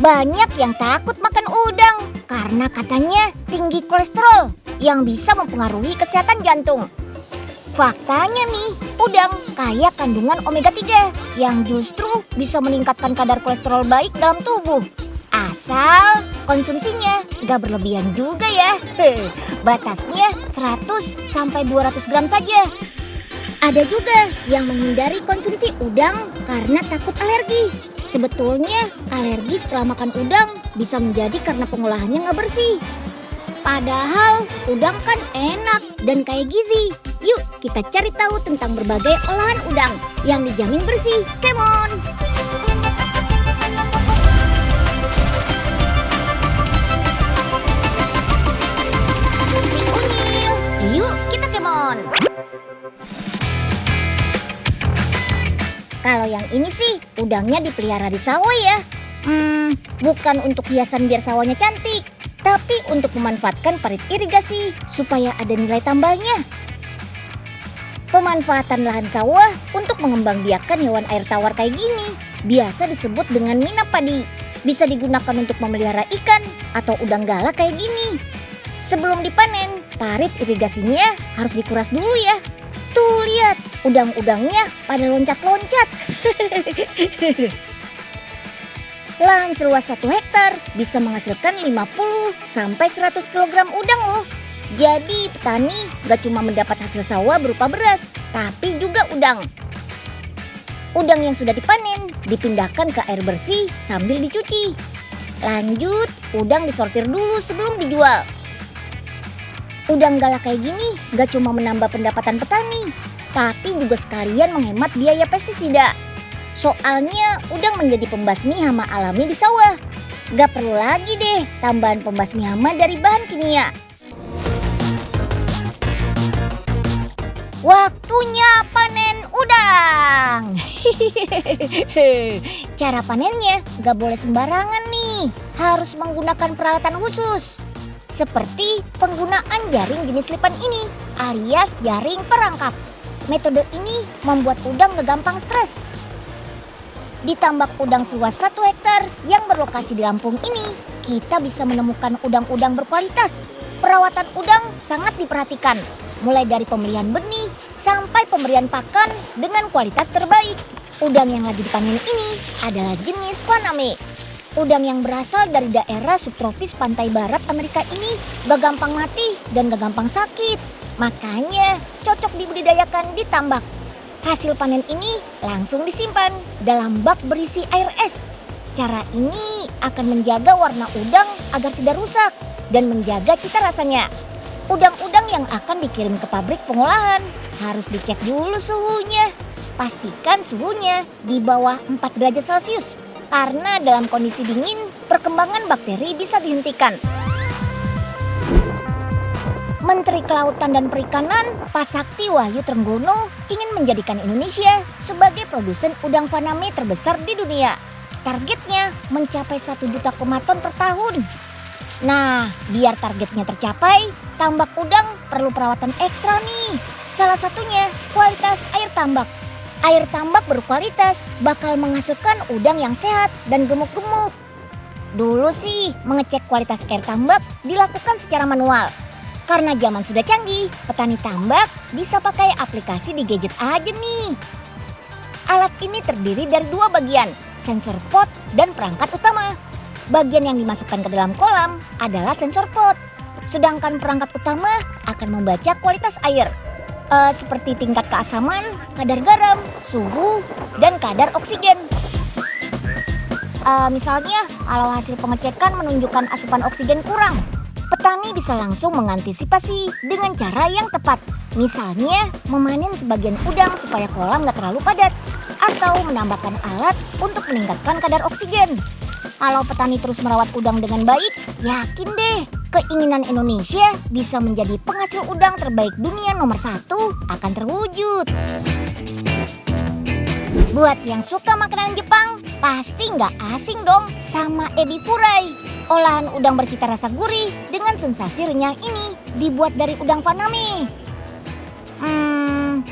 Banyak yang takut makan udang karena katanya tinggi kolesterol yang bisa mempengaruhi kesehatan jantung. Faktanya nih, udang kaya kandungan omega 3 yang justru bisa meningkatkan kadar kolesterol baik dalam tubuh. Asal konsumsinya nggak berlebihan juga ya. Batasnya 100-200 gram saja. Ada juga yang menghindari konsumsi udang karena takut alergi. Sebetulnya alergi setelah makan udang bisa menjadi karena pengolahannya nggak bersih. Padahal udang kan enak dan kaya gizi. Yuk kita cari tahu tentang berbagai olahan udang yang dijamin bersih. Come on! Si Unyil, yuk kita come on! Kalau yang ini sih udangnya dipelihara di sawah ya. Bukan untuk hiasan biar sawahnya cantik, tapi untuk memanfaatkan parit irigasi supaya ada nilai tambahnya. Pemanfaatan lahan sawah untuk mengembangbiakan hewan air tawar kayak gini biasa disebut dengan minap padi. Bisa digunakan untuk memelihara ikan atau udang galak kayak gini. Sebelum dipanen, parit irigasinya harus dikuras dulu ya. Tuh lihat, udang-udangnya pada loncat-loncat. Lahan seluas 1 hektar bisa menghasilkan 50-100 kg udang loh. Jadi petani gak cuma mendapat hasil sawah berupa beras, tapi juga udang. Udang yang sudah dipanen dipindahkan ke air bersih sambil dicuci. Lanjut, udang disortir dulu sebelum dijual. Udang galak kayak gini gak cuma menambah pendapatan petani, tapi juga sekalian menghemat biaya pestisida. Soalnya udang menjadi pembasmi hama alami di sawah. Gak perlu lagi deh tambahan pembasmi hama dari bahan kimia. Waktunya panen udang. Cara panennya gak boleh sembarangan nih. Harus menggunakan peralatan khusus. Seperti penggunaan jaring jenis lipan ini alias jaring perangkap. Metode ini membuat udang gak gampang stres. Di tambak udang seluas 1 hektar yang berlokasi di Lampung ini, kita bisa menemukan udang-udang berkualitas. Perawatan udang sangat diperhatikan, mulai dari pemilihan benih sampai pemberian pakan dengan kualitas terbaik. Udang yang lagi dipanen ini adalah jenis Faname. Udang yang berasal dari daerah subtropis pantai barat Amerika ini gak gampang mati dan gak gampang sakit. Makanya cocok dibudidayakan di tambak. Hasil panen ini langsung disimpan dalam bak berisi air es. Cara ini akan menjaga warna udang agar tidak rusak dan menjaga cita rasanya. Udang-udang yang akan dikirim ke pabrik pengolahan harus dicek dulu suhunya. Pastikan suhunya di bawah 4 derajat Celcius. Karena dalam kondisi dingin, perkembangan bakteri bisa dihentikan. Menteri Kelautan dan Perikanan Pak Sakti Wahyu Trenggono ingin menjadikan Indonesia sebagai produsen udang Faname terbesar di dunia. Targetnya mencapai 1 juta ton per tahun. Nah, biar targetnya tercapai, tambak udang perlu perawatan ekstra nih. Salah satunya kualitas air tambak. Air tambak berkualitas bakal menghasilkan udang yang sehat dan gemuk-gemuk. Dulu sih mengecek kualitas air tambak dilakukan secara manual. Karena zaman sudah canggih, petani tambak bisa pakai aplikasi di gadget aja nih. Alat ini terdiri dari 2 bagian, sensor pot dan perangkat utama. Bagian yang dimasukkan ke dalam kolam adalah sensor pot. Sedangkan perangkat utama akan membaca kualitas air. Seperti tingkat keasaman, kadar garam, suhu, dan kadar oksigen. Misalnya kalau hasil pengecekan menunjukkan asupan oksigen kurang, petani bisa langsung mengantisipasi dengan cara yang tepat. Misalnya memanen sebagian udang supaya kolam gak terlalu padat, atau menambahkan alat untuk meningkatkan kadar oksigen. Kalau petani terus merawat udang dengan baik, yakin deh keinginan Indonesia bisa menjadi penghasil udang terbaik dunia nomor 1 akan terwujud. Buat yang suka makanan Jepang, pasti nggak asing dong sama ebi furai. Olahan udang bercita rasa gurih dengan sensasi renyah ini dibuat dari udang Faname.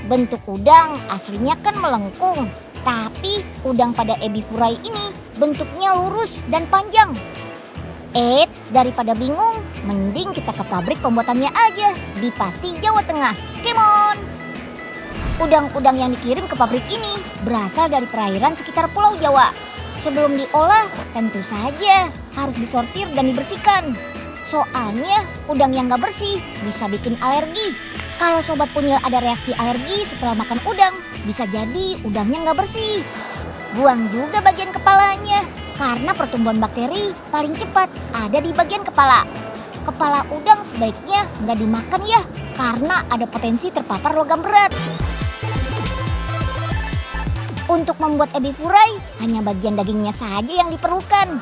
Bentuk udang aslinya kan melengkung, Tapi udang pada ebi furai ini bentuknya lurus dan panjang. Daripada bingung, mending kita ke pabrik pembuatannya aja di Pati, Jawa Tengah. Come on! Udang-udang yang dikirim ke pabrik ini berasal dari perairan sekitar Pulau Jawa. Sebelum diolah, tentu saja harus disortir dan dibersihkan. Soalnya udang yang gak bersih bisa bikin alergi. Kalau Sobat Unyil ada reaksi alergi setelah makan udang, bisa jadi udangnya gak bersih. Buang juga bagian kepalanya, karena pertumbuhan bakteri paling cepat ada di bagian kepala. Kepala udang sebaiknya gak dimakan ya, karena ada potensi terpapar logam berat. Untuk membuat ebi furai, hanya bagian dagingnya saja yang diperlukan.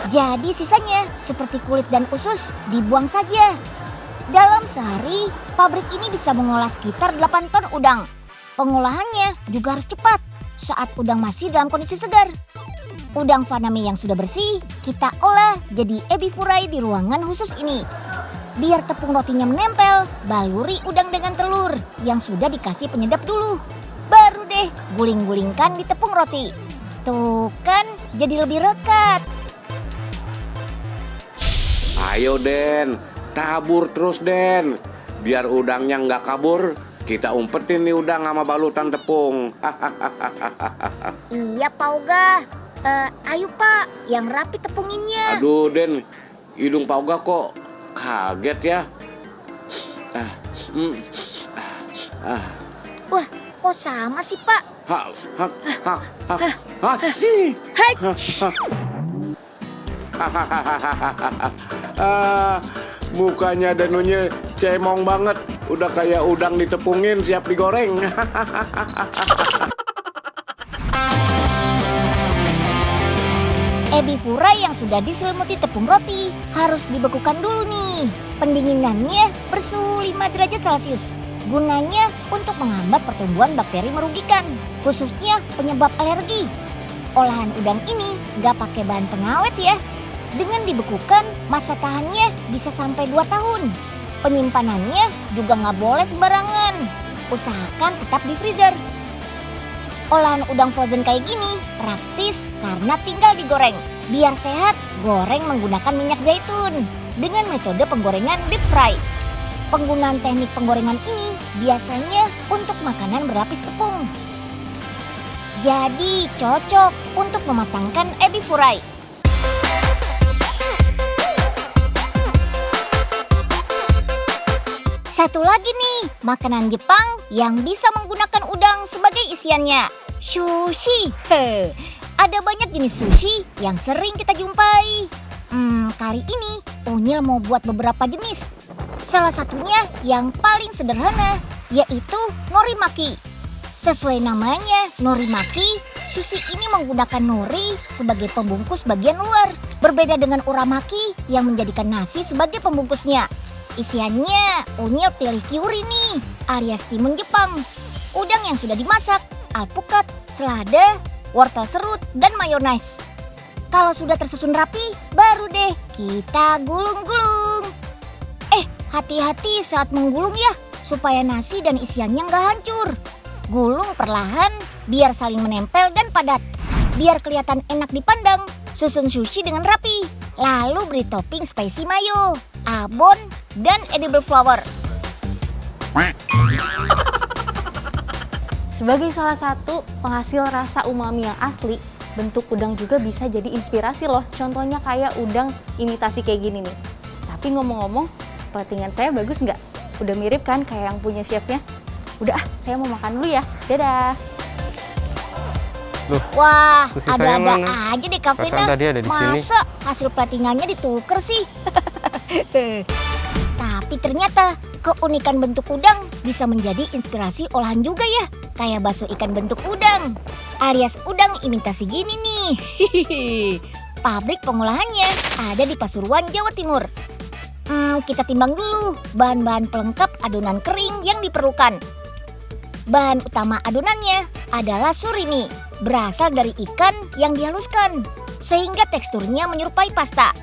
Jadi sisanya seperti kulit dan usus dibuang saja. Dalam sehari, pabrik ini bisa mengolah sekitar 8 ton udang. Pengolahannya juga harus cepat saat udang masih dalam kondisi segar. Udang faname yang sudah bersih, kita olah jadi ebi furai di ruangan khusus ini. Biar tepung rotinya menempel, baluri udang dengan telur yang sudah dikasih penyedap dulu. Baru deh guling-gulingkan di tepung roti. Tuh kan jadi lebih rekat. Ayo Den, tabur terus Den. Biar udangnya nggak kabur, kita umpetin nih udang sama balutan tepung. Iya Pak Oga. Ayo Pak, yang rapi tepunginnya. Aduh Den, hidung Pak Oga kok kaget ya. Wah, kok sama sih Pak? Sih. Mukanya Danunya cemong banget. Udah kayak udang ditepungin siap digoreng. Ebi furai yang sudah diselimuti tepung roti harus dibekukan dulu nih. Pendinginannya bersuhu 5 derajat Celcius. Gunanya untuk menghambat pertumbuhan bakteri merugikan, khususnya penyebab alergi. Olahan udang ini nggak pakai bahan pengawet ya. Dengan dibekukan, masa tahannya bisa sampai 2 tahun. Penyimpanannya juga nggak boleh sembarangan. Usahakan tetap di freezer. Olahan udang frozen kayak gini praktis karena tinggal digoreng. Biar sehat, goreng menggunakan minyak zaitun dengan metode penggorengan deep fry. Penggunaan teknik penggorengan ini biasanya untuk makanan berlapis tepung. Jadi cocok untuk mematangkan ebi furai. Satu lagi nih, makanan Jepang yang bisa menggunakan udang sebagai isiannya, sushi. Ada banyak jenis sushi yang sering kita jumpai. Kali ini Unyil mau buat beberapa jenis. Salah satunya yang paling sederhana, yaitu norimaki. Sesuai namanya, norimaki, sushi ini menggunakan nori sebagai pembungkus bagian luar. Berbeda dengan uramaki yang menjadikan nasi sebagai pembungkusnya. Isiannya Unyil pilih kyuri nih, alias timun Jepang. Udang yang sudah dimasak, alpukat, selada, wortel serut, dan mayonaise. Kalau sudah tersusun rapi, baru deh kita gulung-gulung. Hati-hati saat menggulung ya, supaya nasi dan isiannya nggak hancur. Gulung perlahan, biar saling menempel dan padat. Biar kelihatan enak dipandang, susun sushi dengan rapi. Lalu beri topping spicy mayo, abon, dan edible flower. Sebagai salah satu penghasil rasa umami yang asli, bentuk udang juga bisa jadi inspirasi loh. Contohnya kayak udang imitasi kayak gini nih. Tapi ngomong-ngomong, platingan saya bagus nggak? Udah mirip kan kayak yang punya chefnya? Udah, saya mau makan dulu ya. Dadah. Loh, Wah, sushi saya ada-ada mana? aja deh kafenya. Perasaan tadi ada di sini. Masa hasil platingannya dituker sih? Tapi ternyata keunikan bentuk udang bisa menjadi inspirasi olahan juga ya. Kayak bakso ikan bentuk udang, alias udang imitasi gini nih. Pabrik pengolahannya ada di Pasuruan, Jawa Timur. Kita timbang dulu bahan-bahan pelengkap adonan kering yang diperlukan. Bahan utama adonannya adalah surimi, berasal dari ikan yang dihaluskan, sehingga teksturnya menyerupai pasta.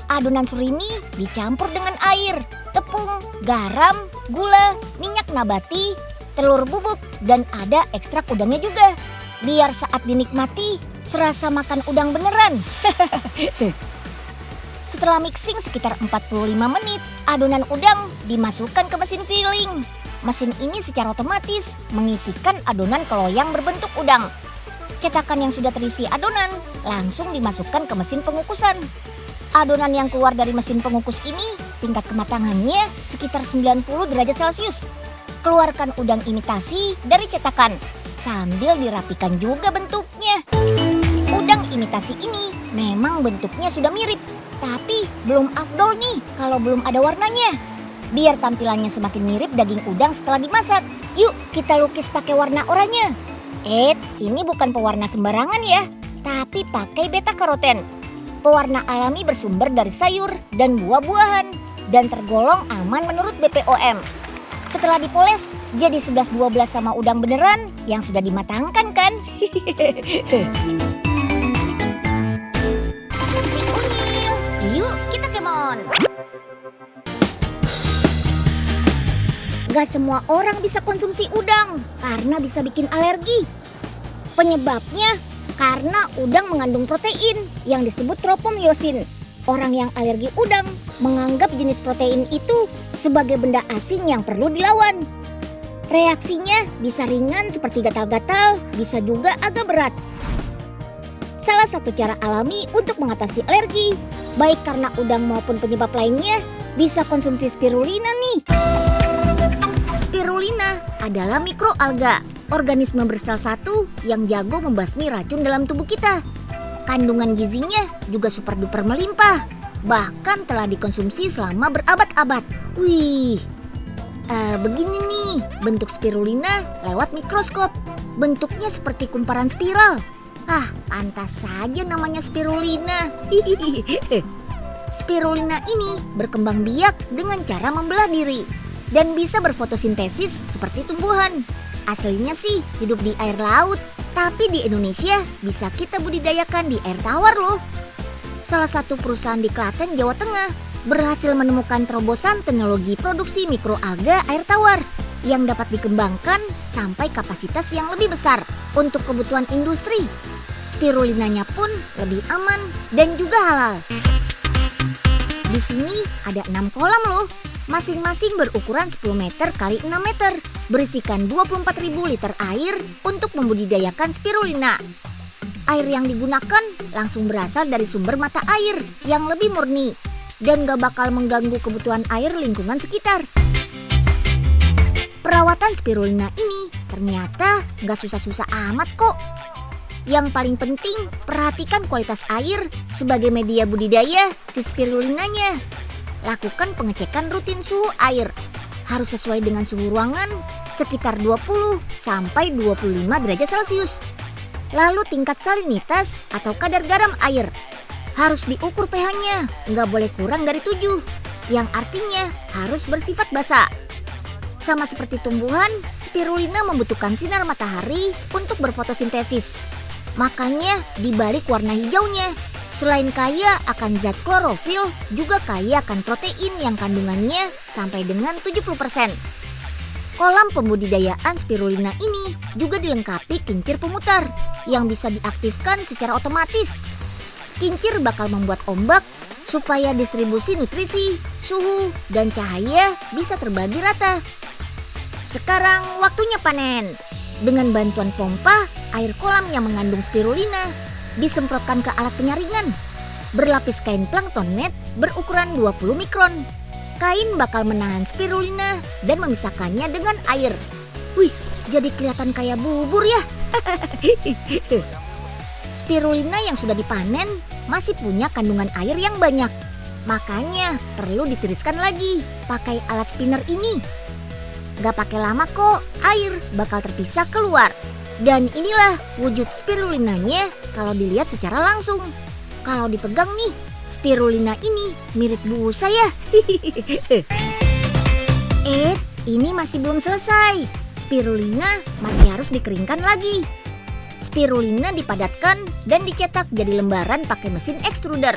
Adonan surimi dicampur dengan air, tepung, garam, gula, minyak nabati, telur bubuk, dan ada ekstrak udangnya juga. biar saat dinikmati serasa makan udang beneran. Setelah mixing sekitar 45 menit, adonan udang dimasukkan ke mesin filling. Mesin ini secara otomatis mengisikan adonan ke loyang berbentuk udang. Cetakan yang sudah terisi adonan langsung dimasukkan ke mesin pengukusan. Adonan yang keluar dari mesin pengukus ini tingkat kematangannya sekitar 90 derajat Celcius. Keluarkan udang imitasi dari cetakan sambil dirapikan juga bentuknya. Udang imitasi ini memang bentuknya sudah mirip, tapi belum afdol nih kalau belum ada warnanya. Biar tampilannya semakin mirip daging udang setelah dimasak, yuk kita lukis pakai warna oranye. Ini bukan pewarna sembarangan ya, tapi pakai beta karoten. Pewarna alami bersumber dari sayur dan buah-buahan dan tergolong aman menurut BPOM. Setelah dipoles, jadi 11-12 sama udang beneran yang sudah dimatangkan kan? Si Unyil, yuk kita kemon. Gak semua orang bisa konsumsi udang karena bisa bikin alergi. Penyebabnya karena udang mengandung protein yang disebut tropomyosin. Orang yang alergi udang menganggap jenis protein itu sebagai benda asing yang perlu dilawan. Reaksinya bisa ringan seperti gatal-gatal, bisa juga agak berat. Salah satu cara alami untuk mengatasi alergi, baik karena udang maupun penyebab lainnya, bisa konsumsi spirulina nih. Spirulina adalah mikroalga, organisme bersel satu yang jago membasmi racun dalam tubuh kita. Kandungan gizinya juga super duper melimpah, bahkan telah dikonsumsi selama berabad-abad. Wih, begini nih bentuk spirulina lewat mikroskop. Bentuknya seperti kumparan spiral. Pantas saja namanya spirulina. Spirulina ini berkembang biak dengan cara membelah diri dan bisa berfotosintesis seperti tumbuhan. Aslinya sih hidup di air laut, tapi di Indonesia bisa kita budidayakan di air tawar loh. Salah satu perusahaan di Klaten, Jawa Tengah berhasil menemukan terobosan teknologi produksi mikroalga air tawar yang dapat dikembangkan sampai kapasitas yang lebih besar untuk kebutuhan industri. Spirulinanya pun lebih aman dan juga halal. Di sini ada 6 kolam loh, masing-masing berukuran 10 meter x 6 meter, berisikan 24.000 liter air untuk membudidayakan spirulina. Air yang digunakan langsung berasal dari sumber mata air yang lebih murni dan gak bakal mengganggu kebutuhan air lingkungan sekitar. Perawatan spirulina ini ternyata gak susah-susah amat kok. Yang paling penting, perhatikan kualitas air sebagai media budidaya si spirulinanya. Lakukan pengecekan rutin suhu air. Harus sesuai dengan suhu ruangan sekitar 20 sampai 25 derajat Celcius. Lalu tingkat salinitas atau kadar garam air. Harus diukur pH-nya, nggak boleh kurang dari 7. Yang artinya harus bersifat basa. Sama seperti tumbuhan, spirulina membutuhkan sinar matahari untuk berfotosintesis. Makanya di balik warna hijaunya, selain kaya akan zat klorofil, juga kaya akan protein yang kandungannya sampai dengan 70%. Kolam pembudidayaan spirulina ini juga dilengkapi kincir pemutar yang bisa diaktifkan secara otomatis. Kincir bakal membuat ombak supaya distribusi nutrisi, suhu, dan cahaya bisa terbagi rata. Sekarang waktunya panen. Dengan bantuan pompa, air kolam yang mengandung spirulina disemprotkan ke alat penyaringan. Berlapis kain plankton net berukuran 20 mikron. Kain bakal menahan spirulina dan memisahkannya dengan air. Wih, jadi kelihatan kayak bubur ya. Spirulina yang sudah dipanen masih punya kandungan air yang banyak. Makanya perlu ditiriskan lagi pakai alat spinner ini. Gak pakai lama kok, air bakal terpisah keluar. Dan inilah wujud spirulinanya kalau dilihat secara langsung. Kalau dipegang nih, spirulina ini mirip busa ya. Ini masih belum selesai. Spirulina masih harus dikeringkan lagi. Spirulina dipadatkan dan dicetak jadi lembaran pakai mesin extruder.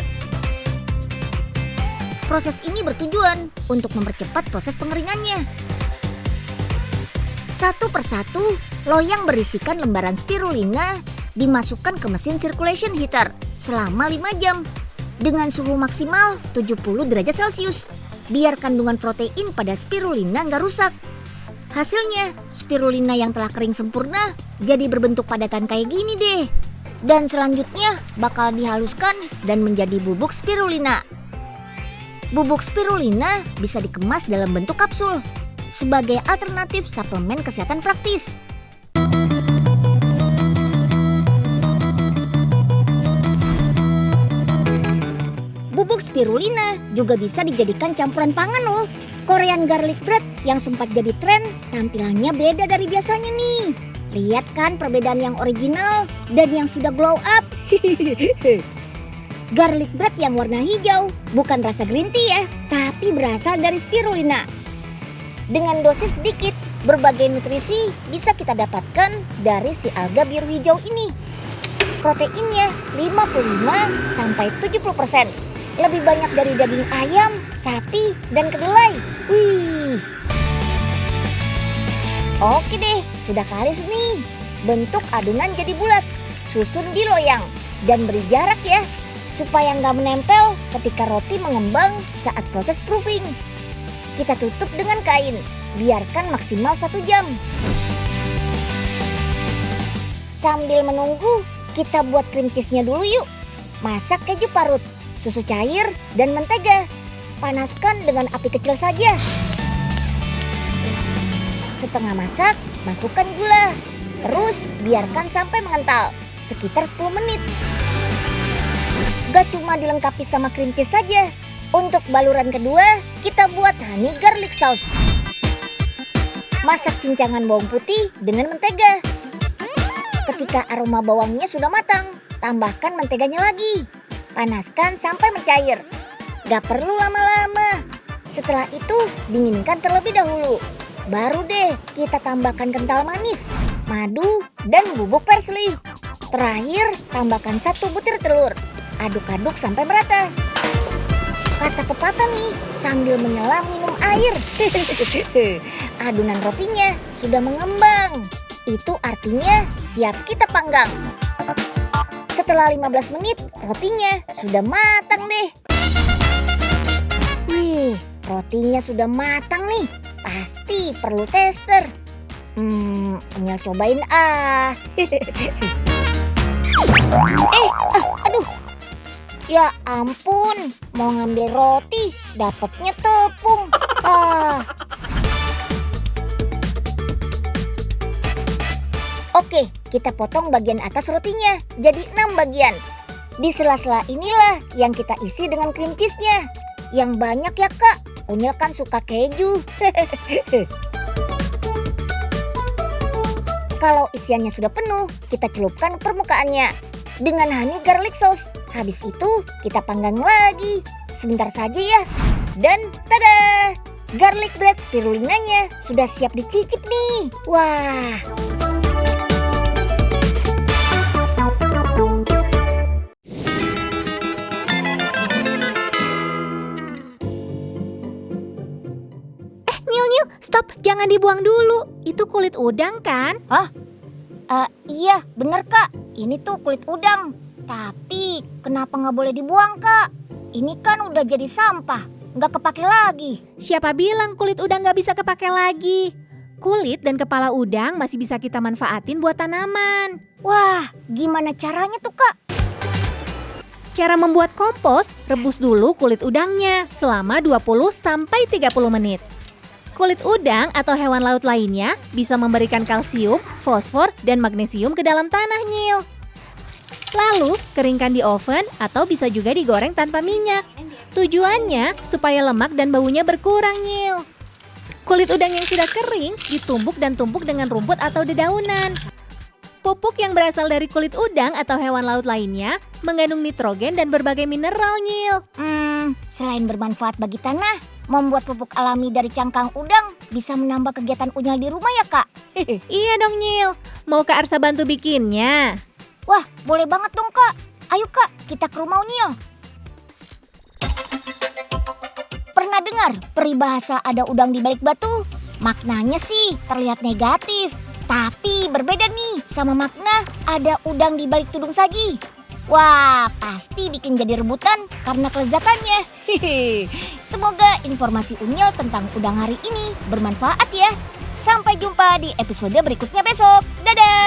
Proses ini bertujuan untuk mempercepat proses pengeringannya. Satu persatu, loyang berisikan lembaran spirulina dimasukkan ke mesin circulation heater selama 5 jam dengan suhu maksimal 70 derajat Celcius. Biar kandungan protein pada spirulina nggak rusak. Hasilnya, spirulina yang telah kering sempurna jadi berbentuk padatan kayak gini deh. Dan selanjutnya bakal dihaluskan dan menjadi bubuk spirulina. Bubuk spirulina bisa dikemas dalam bentuk kapsul sebagai alternatif suplemen kesehatan praktis. Bubuk spirulina juga bisa dijadikan campuran pangan loh. Korean garlic bread yang sempat jadi tren tampilannya beda dari biasanya nih. Lihat kan perbedaan yang original dan yang sudah glow up. Garlic bread yang warna hijau bukan rasa green tea ya, tapi berasal dari spirulina. Dengan dosis sedikit, berbagai nutrisi bisa kita dapatkan dari si alga biru hijau ini. Proteinnya 55-70%. Lebih banyak dari daging ayam, sapi, dan kedelai. Wih. Oke deh, sudah kalis nih. Bentuk adonan jadi bulat, susun di loyang, dan beri jarak ya, supaya nggak menempel ketika roti mengembang saat proses proofing. Kita tutup dengan kain, biarkan maksimal 1 jam. Sambil menunggu, kita buat cream cheese-nya dulu yuk. Masak keju parut, susu cair, dan mentega. Panaskan dengan api kecil saja. Setengah masak, masukkan gula. Terus biarkan sampai mengental, sekitar 10 menit. Gak cuma dilengkapi sama cream cheese saja. Untuk baluran kedua, kita buat honey garlic sauce. Masak cincangan bawang putih dengan mentega. Ketika aroma bawangnya sudah matang, tambahkan menteganya lagi. Panaskan sampai mencair. Gak perlu lama-lama. Setelah itu, dinginkan terlebih dahulu. Baru deh kita tambahkan kental manis, madu, dan bubuk parsley. Terakhir, tambahkan 1 butir telur. Aduk-aduk sampai merata. Kata pepatah nih, sambil menyelam minum air. Adonan rotinya sudah mengembang. Itu artinya siap kita panggang. Setelah 15 menit, rotinya sudah matang deh. Wih, rotinya sudah matang nih. Pasti perlu tester. Tinggal cobain ah. Aduh. Ya ampun, mau ngambil roti, dapatnya tepung. Oke, kita potong bagian atas rotinya jadi 6 bagian. Di sela-sela inilah yang kita isi dengan cream cheese-nya. Yang banyak ya kak, Unyil kan suka keju. Kalau isiannya sudah penuh, kita celupkan permukaannya dengan honey garlic sauce. Habis itu kita panggang lagi. Sebentar saja ya. Dan tada! Garlic bread spirulinanya sudah siap dicicip nih. Wah. Nyil, stop, jangan dibuang dulu. Itu kulit udang kan? Iya, bener kak. Ini tuh kulit udang. Tapi kenapa nggak boleh dibuang kak? Ini kan udah jadi sampah, nggak kepake lagi. Siapa bilang kulit udang gak bisa kepake lagi? Kulit dan kepala udang masih bisa kita manfaatin buat tanaman. Wah, gimana caranya tuh kak? Cara membuat kompos, rebus dulu kulit udangnya selama 20-30 menit. Kulit udang atau hewan laut lainnya bisa memberikan kalsium, fosfor, dan magnesium ke dalam tanah, Nyil. Lalu, keringkan di oven atau bisa juga digoreng tanpa minyak. Tujuannya supaya lemak dan baunya berkurang, Nyil. Kulit udang yang sudah kering ditumbuk dan tumpuk dengan rumput atau dedaunan. Pupuk yang berasal dari kulit udang atau hewan laut lainnya mengandung nitrogen dan berbagai mineral, Nyil. Selain bermanfaat bagi tanah, membuat pupuk alami dari cangkang udang bisa menambah kegiatan Unyil di rumah ya kak? Iya dong, Nyil. Mau Kak Arsa bantu bikinnya? Wah, boleh banget dong kak. Ayo kak, kita ke rumah Unyil. Pernah dengar peribahasa ada udang di balik batu? Maknanya sih terlihat negatif, tapi berbeda nih sama makna ada udang di balik tudung saji. Wah, pasti bikin jadi rebutan karena kelezatannya. Semoga informasi Unyil tentang udang hari ini bermanfaat ya. Sampai jumpa di episode berikutnya besok. Dadah!